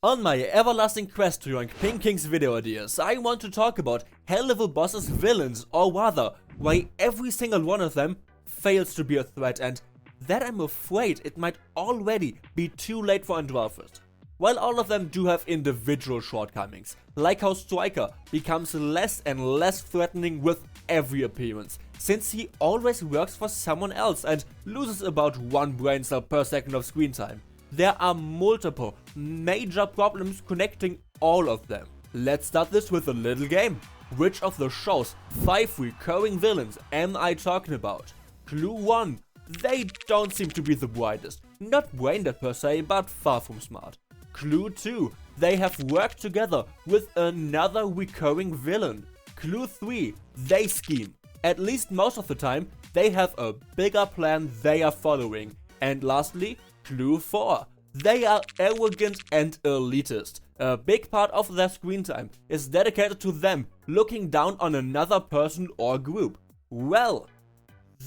On my everlasting quest to rank Pink King's video ideas, I want to talk about Helluva Boss's villains, or rather, why every single one of them fails to be a threat, and that I'm afraid it might already be too late for Andrealphus. While all of them do have individual shortcomings, like how Striker becomes less and less threatening with every appearance, since he always works for someone else and loses about 1 brain cell per second of screen time. There are multiple major problems connecting all of them. Let's start this with a little game. Which of the show's 5 recurring villains am I talking about? Clue 1. They don't seem to be the brightest. Not brain dead per se, but far from smart. Clue 2. They have worked together with another recurring villain. Clue 3. They scheme. At least most of the time, they have a bigger plan they are following. And lastly, Clue 4. They are arrogant and elitist. A big part of their screen time is dedicated to them looking down on another person or group. Well,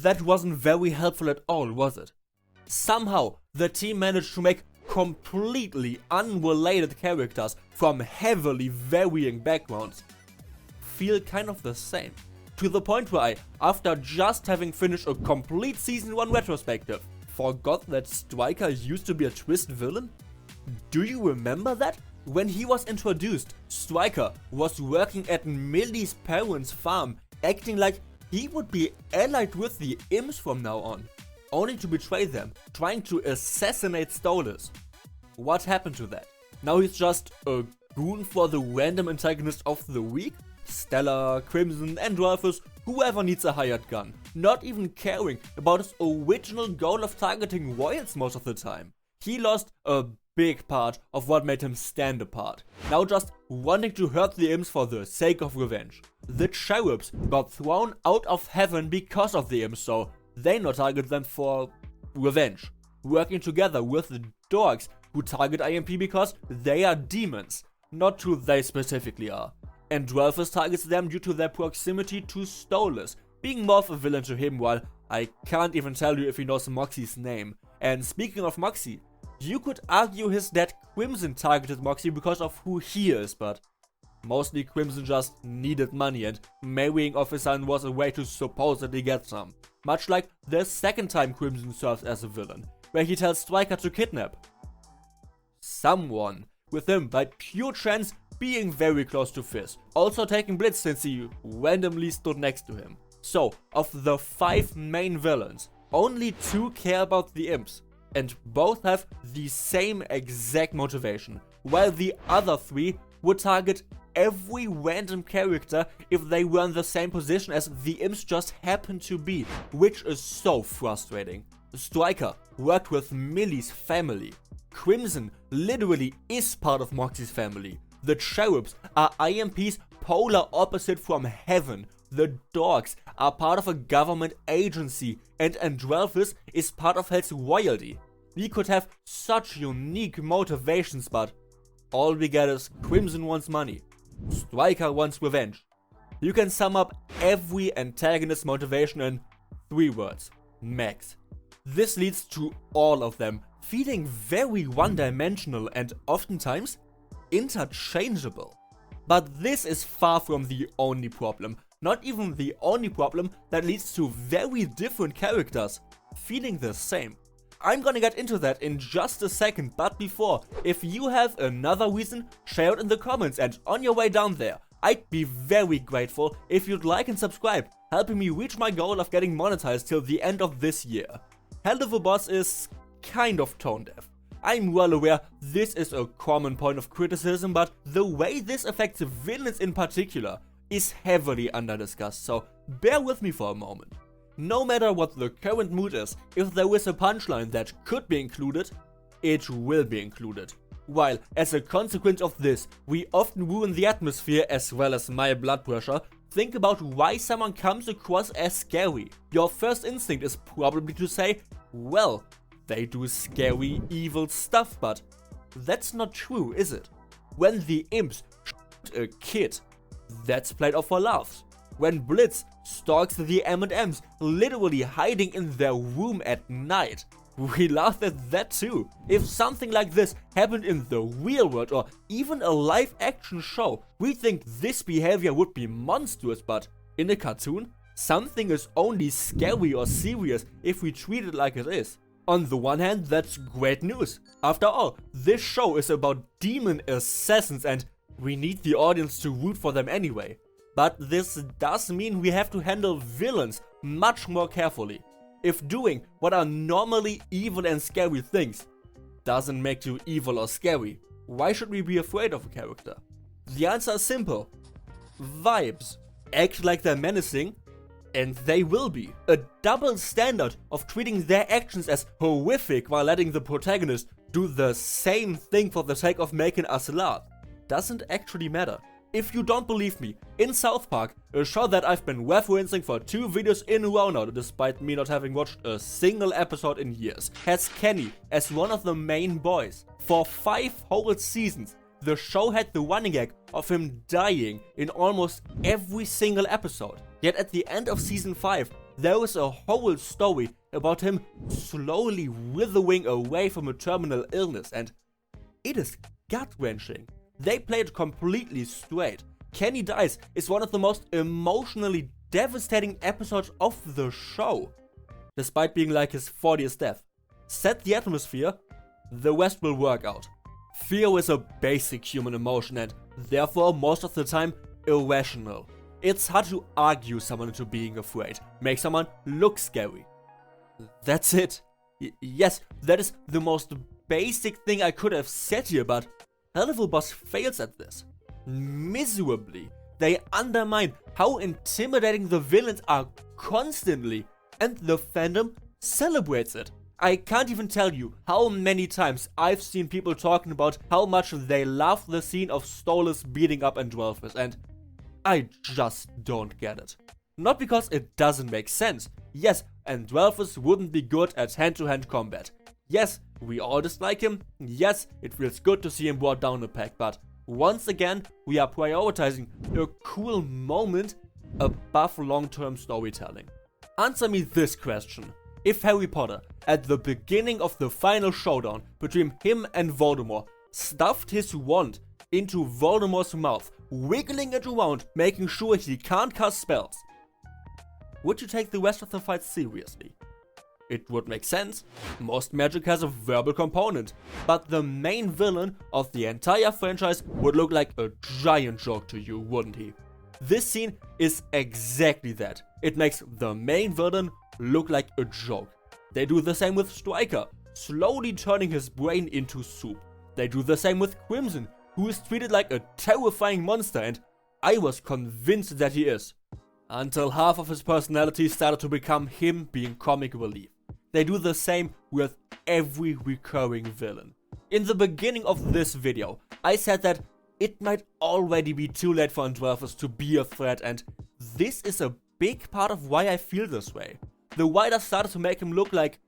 that wasn't very helpful at all, was it? Somehow, the team managed to make completely unrelated characters from heavily varying backgrounds feel kind of the same. To the point where I, after just having finished a complete Season 1 retrospective, forgot that Striker used to be a twist villain? Do you remember that? When he was introduced, Striker was working at Millie's parents' farm, acting like he would be allied with the imps from now on, only to betray them, trying to assassinate Stolas. What happened to that? Now he's just a goon for the random antagonist of the week? Stella, Crimson, Andrealphus, whoever needs a hired gun, not even caring about his original goal of targeting royals most of the time. He lost a big part of what made him stand apart, now just wanting to hurt the imps for the sake of revenge. The cherubs got thrown out of heaven because of the imps, so they now target them for revenge, working together with the dorks who target I.M.P. because they are demons, not who they specifically are. Andrealphus targets them due to their proximity to Stolas, being more of a villain to him, while I can't even tell you if he knows Moxie's name. And speaking of Moxie, you could argue his dad Crimson targeted Moxie because of who he is, but mostly Crimson just needed money and marrying off his son was a way to supposedly get some. Much like the second time Crimson serves as a villain, where he tells Striker to kidnap someone, with him by pure chance being very close to Fizz, also taking Blitz since he randomly stood next to him. So, of the 5 main villains, only 2 care about the imps, and both have the same exact motivation, while the other 3 would target every random character if they were in the same position as the imps just happen to be, which is so frustrating. Striker worked with Millie's family. Crimson literally is part of Moxie's family. The cherubs are I.M.P's polar opposite from heaven. The D.H.O.R.K.S are part of a government agency, and Andrealphus is part of Hell's royalty. We could have such unique motivations, but all we get is Crimson wants money, Striker wants revenge. You can sum up every antagonist motivation in 3 words: max. This leads to all of them feeling very one-dimensional and oftentimes interchangeable. But this is far from the only problem, not even the only problem that leads to very different characters feeling the same. I'm gonna get into that in just a second, but before, if you have another reason, share it in the comments, and on your way down there, I'd be very grateful if you'd like and subscribe, helping me reach my goal of getting monetized till the end of this year. Helluva Boss is kind of tone deaf. I'm well aware this is a common point of criticism, but the way this affects villains in particular is heavily under-discussed, so bear with me for a moment. No matter what the current mood is, if there is a punchline that could be included, it will be included. While, as a consequence of this, we often ruin the atmosphere as well as my blood pressure, think about why someone comes across as scary. Your first instinct is probably to say, well, they do scary, evil stuff, but that's not true, is it? When the imps shoot a kid, that's played off for laughs. When Blitz stalks the M&Ms, literally hiding in their room at night, we laughed at that too. If something like this happened in the real world or even a live action show, we think this behavior would be monstrous, but in a cartoon, something is only scary or serious if we treat it like it is. On the one hand, that's great news. After all, this show is about demon assassins and we need the audience to root for them anyway. But this does mean we have to handle villains much more carefully. If doing what are normally evil and scary things doesn't make you evil or scary, why should we be afraid of a character? The answer is simple. Vibes. Act like they're menacing, and they will be. A double standard of treating their actions as horrific while letting the protagonist do the same thing for the sake of making us laugh doesn't actually matter. If you don't believe me, in South Park, a show that I've been referencing for 2 videos in a row now, despite me not having watched a single episode in years, has Kenny as one of the main boys. For 5 whole seasons, the show had the running gag of him dying in almost every single episode. Yet at the end of season 5, there was a whole story about him slowly withering away from a terminal illness, and it is gut-wrenching. They play it completely straight. Kenny Dies is one of the most emotionally devastating episodes of the show, despite being like his 40th death. Set the atmosphere, the rest will work out. Fear is a basic human emotion and therefore most of the time irrational. It's hard to argue someone into being afraid, make someone look scary. That's it. Yes, that is the most basic thing I could have said here, but Helluva Boss fails at this miserably. They undermine how intimidating the villains are constantly, and the fandom celebrates it. I can't even tell you how many times I've seen people talking about how much they love the scene of Stolas beating up Andrealphus, and I just don't get it. Not because it doesn't make sense. Yes, Andrealphus wouldn't be good at hand-to-hand combat. Yes, we all dislike him. Yes, it feels good to see him brought down a peg, but once again, we are prioritizing a cool moment above long-term storytelling. Answer me this question. If Harry Potter, at the beginning of the final showdown between him and Voldemort, stuffed his wand into Voldemort's mouth, wiggling it around, making sure he can't cast spells, would you take the rest of the fight seriously? It would make sense. Most magic has a verbal component, but the main villain of the entire franchise would look like a giant joke to you, wouldn't he? This scene is exactly that. It makes the main villain look like a joke. They do the same with Stryker, slowly turning his brain into soup. They do the same with Crimson, who is treated like a terrifying monster, and I was convinced that he is. Until half of his personality started to become him being comic relief. They do the same with every recurring villain. In the beginning of this video, I said that it might already be too late for Andrealphus to be a threat, and this is a big part of why I feel this way. The writers started to make him look like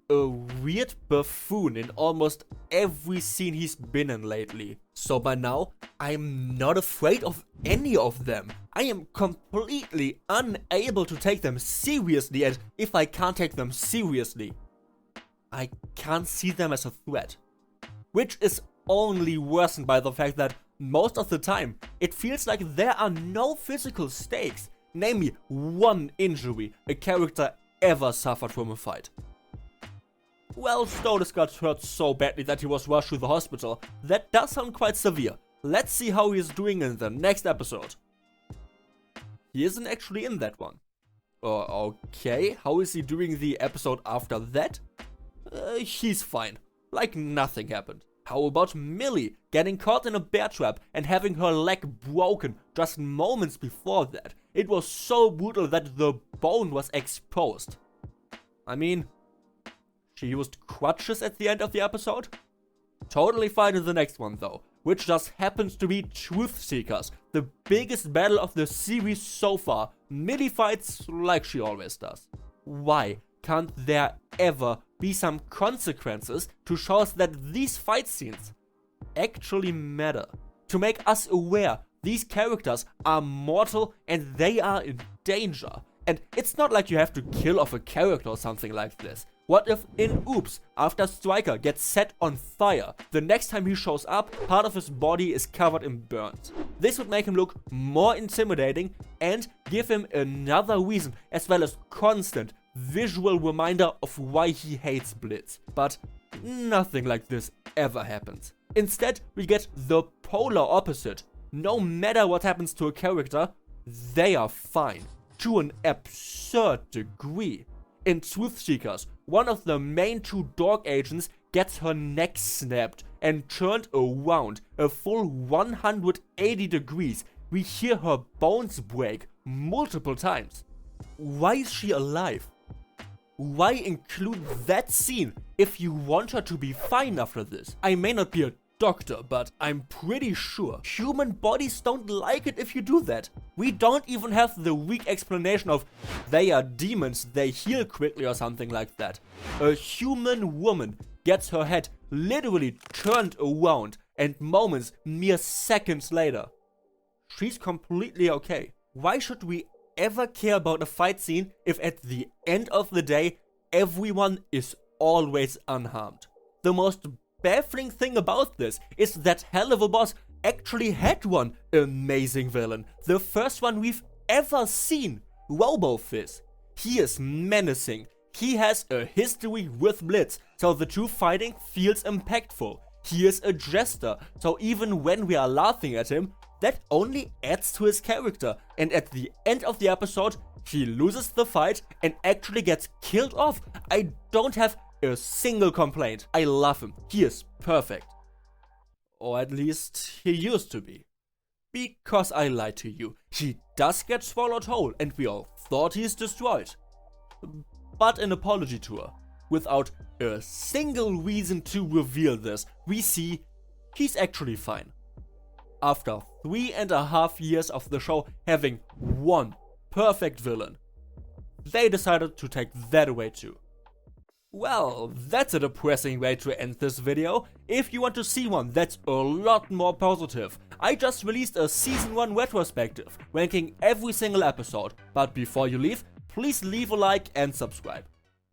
a weird buffoon in almost every scene he's been in lately. So by now, I'm not afraid of any of them. I am completely unable to take them seriously, and if I can't take them seriously, I can't see them as a threat. Which is only worsened by the fact that most of the time, it feels like there are no physical stakes. Name me one injury a character ever suffered from a fight. Well, Stolas got hurt so badly that he was rushed to the hospital. That does sound quite severe. Let's see how he is doing in the next episode. He isn't actually in that one. Okay, how is he doing the episode after that? He's fine. Like nothing happened. How about Millie getting caught in a bear trap and having her leg broken just moments before that? It was so brutal that the bone was exposed. I mean, she used crutches at the end of the episode? Totally fine in the next one though, which just happens to be Truth Seekers, the biggest battle of the series so far. Millie fights like she always does. Why can't there ever be some consequences to show us that these fight scenes actually matter? To make us aware these characters are mortal and they are in danger. And it's not like you have to kill off a character or something like this. What if in Oops, after Stryker gets set on fire, the next time he shows up, part of his body is covered in burns? This would make him look more intimidating and give him another reason, as well as constant visual reminder of why he hates Blitz. But nothing like this ever happens. Instead, we get the polar opposite. No matter what happens to a character, they are fine. To an absurd degree. In Truth Seekers, one of the main two D.H.O.R.K. agents gets her neck snapped and turned around a full 180 degrees. We hear her bones break multiple times. Why is she alive? Why include that scene if you want her to be fine after this? I may not be a doctor, but I'm pretty sure human bodies don't like it if you do that. We don't even have the weak explanation of they are demons, they heal quickly or something like that. A human woman gets her head literally turned around and moments, mere seconds later, she's completely okay. Why should we ever care about a fight scene if at the end of the day everyone is always unharmed? The most baffling thing about this is that Helluva Boss actually had one amazing villain. The first one we've ever seen, Robo-Fizz. He is menacing. He has a history with Blitz, so the two fighting feels impactful. He is a jester, so even when we are laughing at him, that only adds to his character. And at the end of the episode, he loses the fight and actually gets killed off. I don't have a single complaint. I love him. He is perfect. Or at least he used to be. Because I lied to you. He does get swallowed whole and we all thought he's destroyed. But in Apology Tour, without a single reason to reveal this, we see he's actually fine. After 3.5 years of the show having one perfect villain, they decided to take that away too. Well, that's a depressing way to end this video. If you want to see one that's a lot more positive, I just released a Season 1 retrospective, ranking every single episode. But before you leave, please leave a like and subscribe.